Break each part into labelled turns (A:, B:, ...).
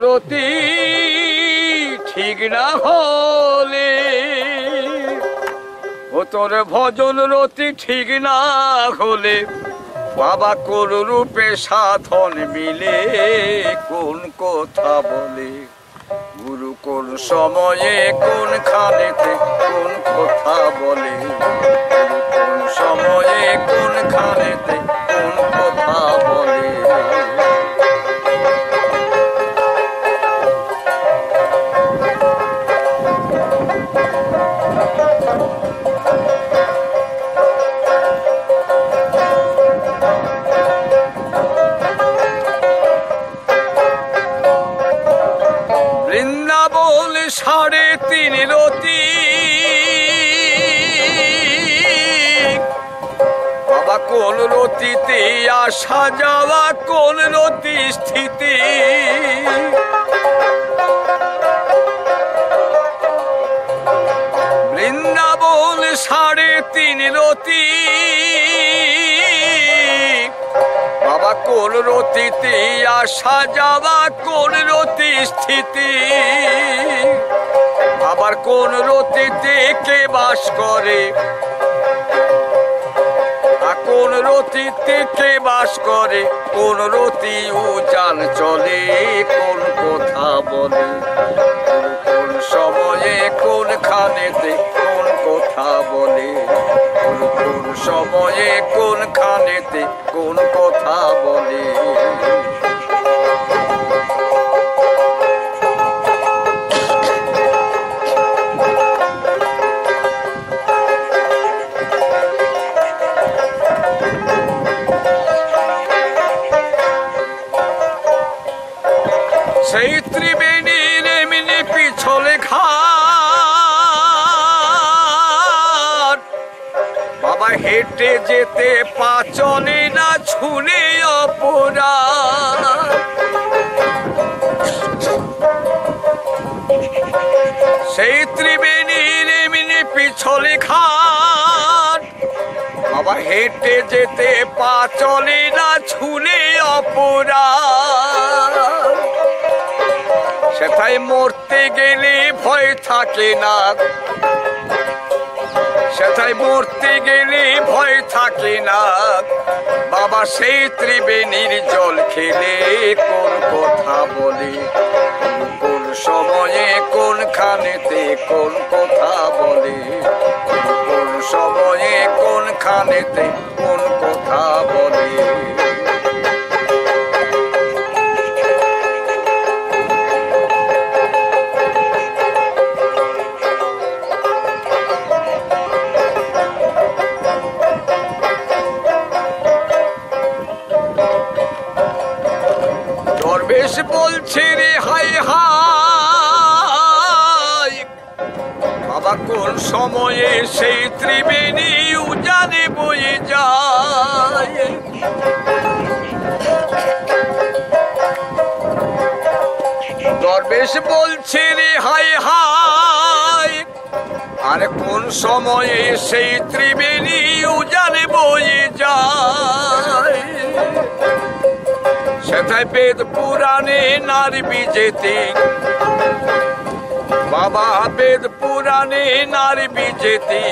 A: রতি ঠিক না হলে ও তোর ভজন রতি ঠিক না হলে বাবা কোন রূপে সাধন মিলে কোন কথা বলে গুরু কোন সময়ে কোন খানেতে কোন কথা বলে গুরু কোন সময়ে কোন খানেতে কোন কথা বলে। বৃন্দাবন 3.5 রতি বাবা কোন রতিতে আসা যাওয়া কোন রতি স্থিতি বৃন্দাবন 3.5 রতি বাবা কোন রতিতে আসা যাওয়া কোন রতি স্থিতি আবার কোন রতিতে কে বাস করে কোন রতিতে কে বাস করে কোন রতি উজান চলে কোন কথা বলে কোন সময়ে কোন খানেতে কোন কথা বলে কোন সময়ে কোন খানেতে কোন কথা বলে। সেই ত্রিবেণীর এমনি পিছলে ঘাট বাবা হেঁটে যেতে পা চলে না ছুনে অপরাধ সেই ত্রিবেণীর এমনি পিছলে ঘাট বাবা হেঁটে যেতে পা চলে না ছুনে অপরাধ সেটাই মরতে গেলে ভয় থাকে না সেটাই মরতে গেলে ভয় থাকে না বাবা সেই ত্রিবেণীর জল খেলে কোন কথা বলে কোন সময়ে কোন খানেতে কোন কথা বলে কোন সময়ে কোন খানেতে কোন কথা বলে। দরবেশ বলছে রে হাই হাই বাবা কোন সময়ে সেই ত্রিবেণী উজানে বয়ে যায় দরবেশ বলছে রে হাই হাই আর কোন সময়ে সেই ত্রিবেণী উজানে বয়ে যায় সেটাই বেদ পুরাণে নারী বিজেতে বাবা বেদ পুরাণে নারী বিজেতে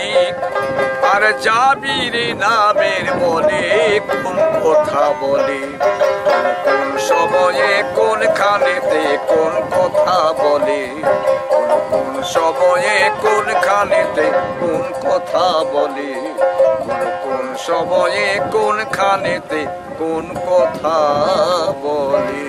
A: আর যাবির নামের বলে কোন কথা বলে কোন সময়ে কোন খানেতে কোন কথা বলে কোন সময়ে কোন খানেতে কোন কথা বলে কোন সময়ে কোন খানেতে কোন কথা বলে।